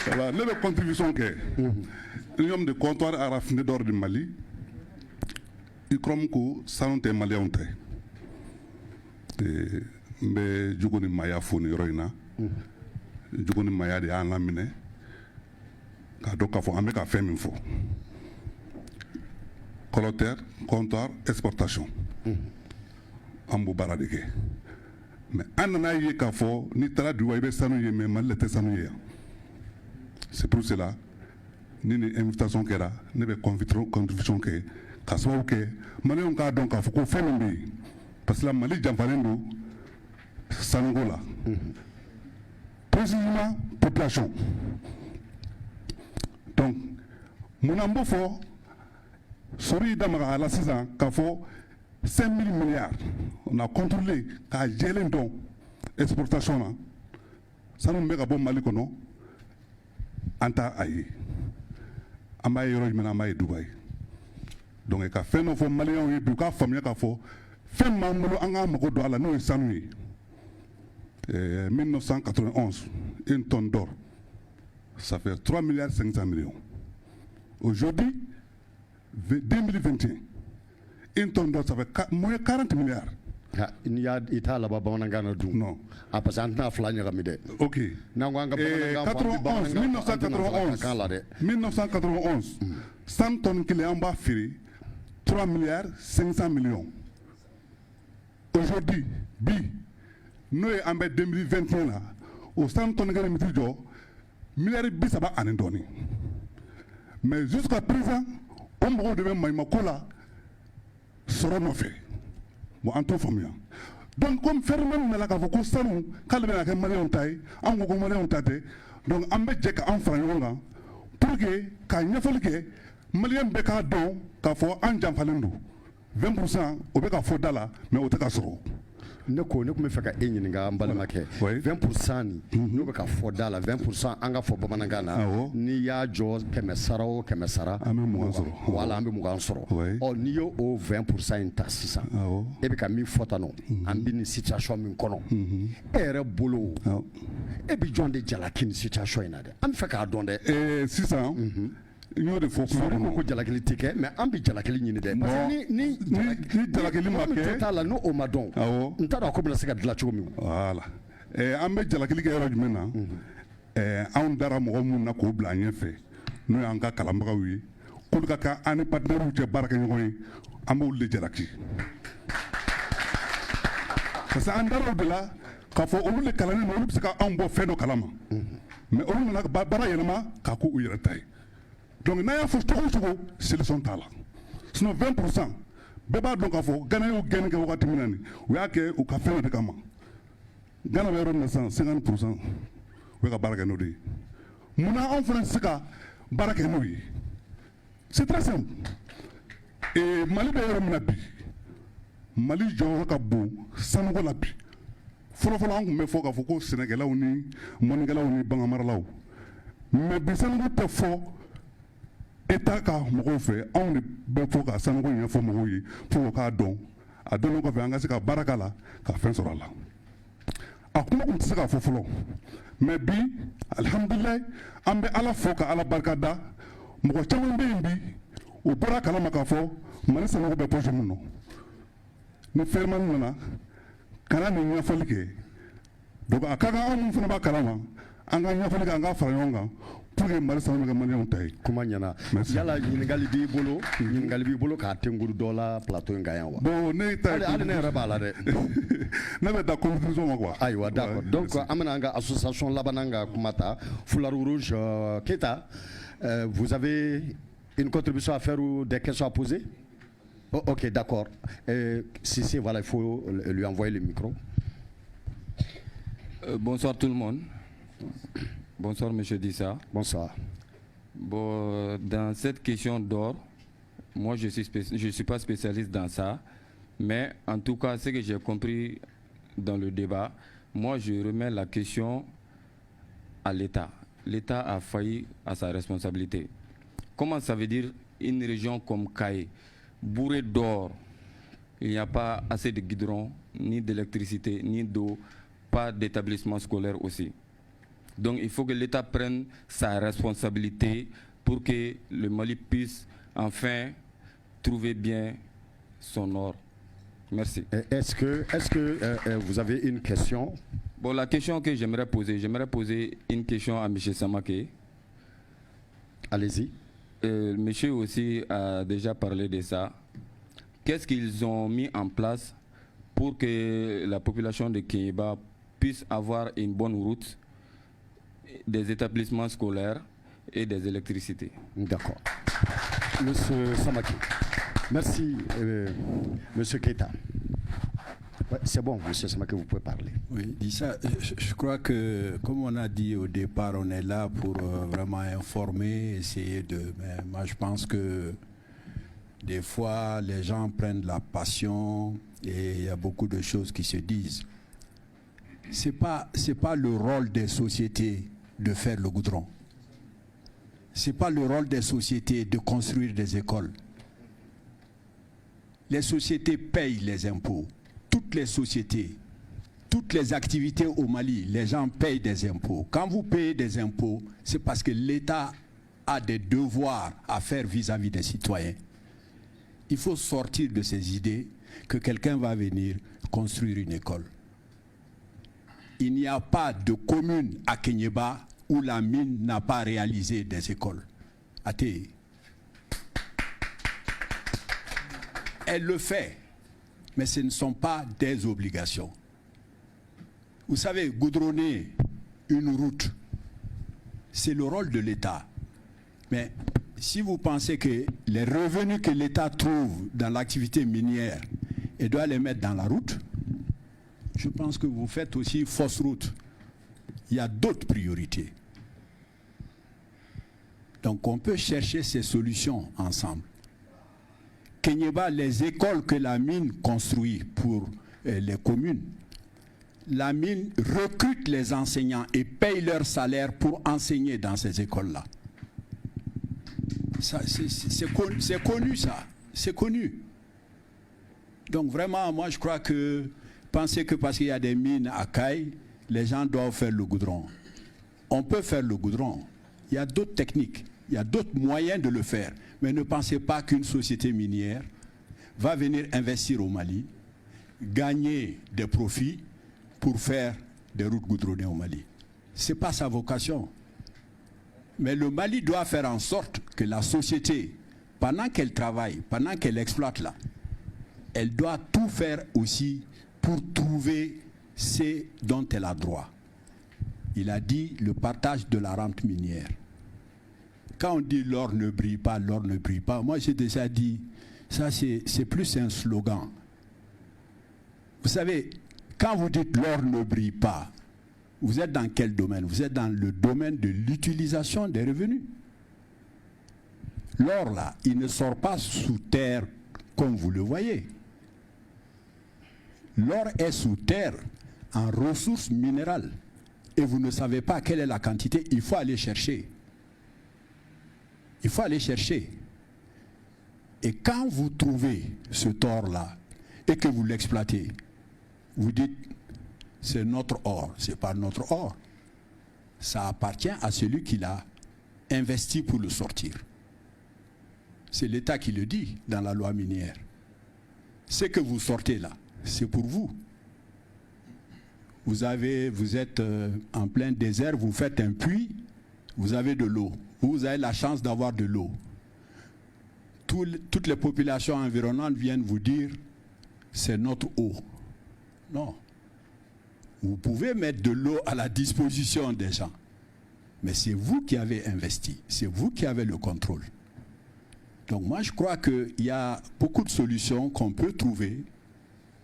Voilà, les contributions que l'homme de comptoir à raffiné d'or du Mali, il croit que ça n'ont pas malien. Mais je connais Maya Foni Roina, je connais Maya de Anna Mine, car donc il faut amener à faire une fois. Colotaire, comptoir, exportation. Ambo baradeke. Mais anana ye kafo ni tala duwa ibe sanu ye mais mal lete sanu ye. C'est pour cela ni une invitation kera ne be contribution ke kaswa ke mane on ka donc kafo ko fembe parce que la Mali jamfalendo sangola. Précisément population. Donc mon ambo fo sori damaga ala 6 ans kafo 5 000 milliards, on a contrôlé qu'à gérer donc l'exportation. Ça nous met à bon Mali kono, anta aïe. Amaye Rojmen, amaye Dubaï. Donc, il a fait nos Maliens, il a fait famille, il a fait mamelo anga moko do ala no sanui. 1991, une tonne d'or, ça fait 3 milliards 500 millions. Aujourd'hui, 2021. Une tonne d'or, ça fait moins 40 milliards. Il y a Itala Babanangana Dou. Non. À Passanta Flanyagamide. Ok. 1991, 100 tonnes qu'il est en bas, 3 milliards 500 millions. Aujourd'hui, nous sommes en 2021, là, au 100 tonnes qu'il est en milliards de ça va en donner. Mais jusqu'à présent, on va devenir Maïmakola. Sera non fait. Bon, en tout famille. Donc, comme Ferman n'a pas beaucoup de salons, quand il y a un malin taille, un gros malin taille, donc, on met Jack en France, pour que, quand il y a fallu Malien Beka don, qu'il faut un jam falendo. 20% au Beka Fodala, mais au Takasoro. Ne connais pas faire un nga mbalamake 20% ni no beka fodala 20% anga fo bamanangana ni ya jo kemesara o kemesara wala ambe mugan soro o ni yo o 20% inta sisa e beka mi fotano ambi ni situation min kono ere bolo e bi jonde jalakini situation ina de am fa ka donde sisa Nous de faux ko jalakili tike mais ambi jalakili nyini de parce que ni jalakili make total no o madon ntada ko bla sega dla chomi voilà ambe jalakili ke yoro jumena on dara mo mun na ko bla nyefe no yanga kalamba wi ko ka ani partner ci baraka ngoy amul le jalaki parce que andara de la ka fo o le kalani no bi ka ambo feno kalama mais on na bara yelma ka ko uyira tay. Donc, il y a c'est le son talent. Sinon, 20%, Beba donc a fait, Ghana ou Ghana qui a été minani, ou y'a que ou café de Kama. Ghana a 50%, ou y'a Barakanodi. Mouna en France, Barakanodi. C'est très simple. Et Mali d'ailleurs, Mali, Jean Kabou, Sanogo Lapi. Folo me faut qu'à Foucault, Sénégalais ou ni, Monigala ou ni Bangamarlao. Mais Bissanogo te faut. État ka mɔgɔw fɛ anw de bɛ fɔ ka sanuko ɲɛfɔ mɔgɔw ye fo k'a dɔn a dɔnnen kɔfɛ an ka se ka baara k'a la ka fɛn sɔrɔ a la a kuma tun tɛ se k'a fɔ fɔlɔ mais bi alihamudulilayi an bɛ ala fɔ ka ala barika da mɔgɔ caman bɛ yen bi u bɔra kalama k'a fɔ mali sanuko bɛ pɔsi mun nɔ ni fɛrɛmani nana kana nin ɲɛfɔli kɛ donc a ka kan anw minnu fana b'a kalama an ka ɲɛfɔli kɛ an ka fara ɲɔgɔn kan pour que Mali sanuko ka maliyɛnw ta ye. Kuma ɲana yala ɲininkali b'i bolo k'a tɛnkuru dɔ la plateau in kan yan wa. Bon ne ta ye hali ne yɛrɛ b'a la dɛ. Ne bɛ taa contribution ma quoi. Ayiwa d'accord donc an bɛna an ka association labanna ka kuma ta Foulard Rouge Keita vous avez une contribution à faire ou des questions à poser? Oh, ok d'accord si voilà il faut lui envoyer le micro. Bonsoir tout le monde. Bonsoir, monsieur Dissa. Bonsoir. Bon, dans cette question d'or, moi je ne suis pas spécialiste dans ça, mais en tout cas, ce que j'ai compris dans le débat, moi je remets la question à l'État. L'État a failli à sa responsabilité. Comment ça veut dire une région comme Kaye, bourrée d'or, il n'y a pas assez de goudron, ni d'électricité, ni d'eau, pas d'établissement scolaire aussi. Donc il faut que l'État prenne sa responsabilité pour que le Mali puisse enfin trouver bien son or. Merci. Est-ce que vous avez une question? Bon, la question que j'aimerais poser une question à M. Samake. Allez-y. Monsieur aussi a déjà parlé de ça. Qu'est-ce qu'ils ont mis en place pour que la population de Kéniéba puisse avoir une bonne route, des établissements scolaires et des électricités? D'accord. Monsieur Samake. Merci, Monsieur Keita. Ouais, c'est bon, Monsieur Samake, vous pouvez parler. Oui, dis ça. Je crois que, comme on a dit au départ, on est là pour vraiment informer, essayer de... Mais moi, je pense que des fois, les gens prennent la passion et il y a beaucoup de choses qui se disent. C'est pas le rôle des sociétés de faire le goudron. C'est pas le rôle des sociétés de construire des écoles. Les sociétés payent les impôts. Toutes les sociétés, toutes les activités au Mali, les gens payent des impôts. Quand vous payez des impôts, c'est parce que l'État a des devoirs à faire vis-à-vis des citoyens. Il faut sortir de ces idées que quelqu'un va venir construire une école. Il n'y a pas de commune à Kéniéba où la mine n'a pas réalisé des écoles. Athée. Elle le fait, mais ce ne sont pas des obligations. Vous savez, goudronner une route, c'est le rôle de l'État. Mais si vous pensez que les revenus que l'État trouve dans l'activité minière, il doit les mettre dans la route, je pense que vous faites aussi fausse route. Il y a d'autres priorités. Donc on peut chercher ces solutions ensemble. Kéniéba, les écoles que la mine construit pour les communes, la mine recrute les enseignants et paye leur salaire pour enseigner dans ces écoles-là. C'est connu ça, c'est connu. Donc vraiment, moi je crois que penser que parce qu'il y a des mines à Caille, les gens doivent faire le goudron. On peut faire le goudron. Il y a d'autres techniques, il y a d'autres moyens de le faire. Mais ne pensez pas qu'une société minière va venir investir au Mali, gagner des profits pour faire des routes goudronnées au Mali. Ce n'est pas sa vocation. Mais le Mali doit faire en sorte que la société, pendant qu'elle travaille, pendant qu'elle exploite là, elle doit tout faire aussi pour trouver ce dont elle a droit. Il a dit le partage de la rente minière. Quand on dit l'or ne brille pas, moi j'ai déjà dit, ça c'est plus un slogan. Vous savez, quand vous dites l'or ne brille pas, vous êtes dans quel domaine? Vous êtes dans le domaine de l'utilisation des revenus. L'or là, il ne sort pas sous terre comme vous le voyez. L'or est sous terre en ressources minérales. Et vous ne savez pas quelle est la quantité, il faut aller chercher. Il faut aller chercher. Et quand vous trouvez ce or-là et que vous l'exploitez, vous dites, c'est notre or, c'est pas notre or. Ça appartient à celui qui l'a investi pour le sortir. C'est l'État qui le dit dans la loi minière. Ce que vous sortez là, c'est pour vous. Vous êtes en plein désert, vous faites un puits, vous avez de l'eau. Vous avez la chance d'avoir de l'eau. Toutes les populations environnantes viennent vous dire, c'est notre eau. Non. Vous pouvez mettre de l'eau à la disposition des gens. Mais c'est vous qui avez investi. C'est vous qui avez le contrôle. Donc moi, je crois qu'il y a beaucoup de solutions qu'on peut trouver,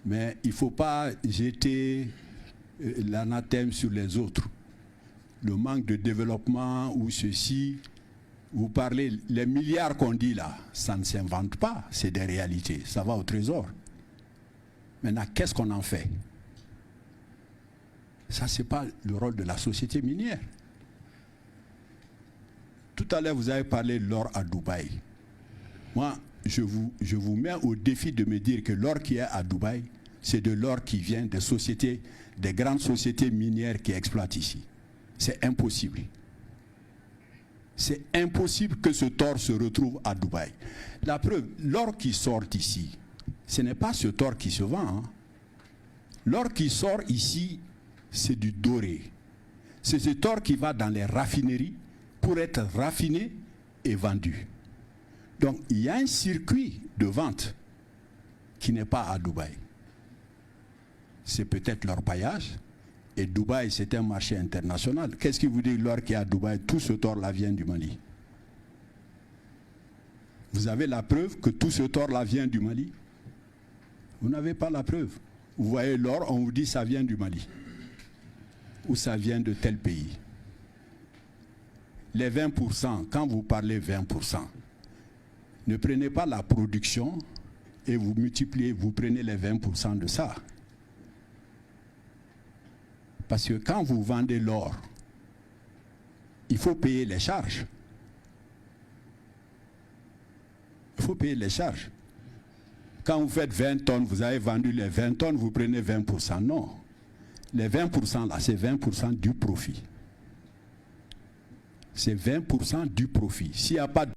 mais il ne faut pas jeter l'anathème sur les autres. Le manque de développement ou ceci, vous parlez, les milliards qu'on dit là, ça ne s'invente pas, c'est des réalités, ça va au trésor. Maintenant, qu'est-ce qu'on en fait? Ça, ce n'est pas le rôle de la société minière. Tout à l'heure, vous avez parlé de l'or à Dubaï. Moi, je vous mets au défi de me dire que l'or qui est à Dubaï, c'est de l'or qui vient des sociétés, des grandes sociétés minières qui exploitent ici. C'est impossible. C'est impossible que ce tort se retrouve à Dubaï. La preuve, l'or qui sort ici, ce n'est pas ce tort qui se vend. Hein. L'or qui sort ici, c'est du doré. C'est ce tort qui va dans les raffineries pour être raffiné et vendu. Donc il y a un circuit de vente qui n'est pas à Dubaï. C'est peut-être leur paillage. Et Dubaï, c'est un marché international. Qu'est-ce qui vous dit l'or qui est à Dubaï? Tout ce tort-là vient du Mali. Vous avez la preuve que tout ce tort-là vient du Mali? Vous n'avez pas la preuve. Vous voyez l'or, on vous dit ça vient du Mali. Ou ça vient de tel pays. Les 20%, quand vous parlez 20%, ne prenez pas la production et vous multipliez, vous prenez les 20% de ça. Parce que quand vous vendez l'or, il faut payer les charges. Il faut payer les charges. Quand vous faites 20 tonnes, vous avez vendu les 20 tonnes, vous prenez 20%. Non. Les 20% là, c'est 20% du profit. C'est 20% du profit. S'il n'y a pas de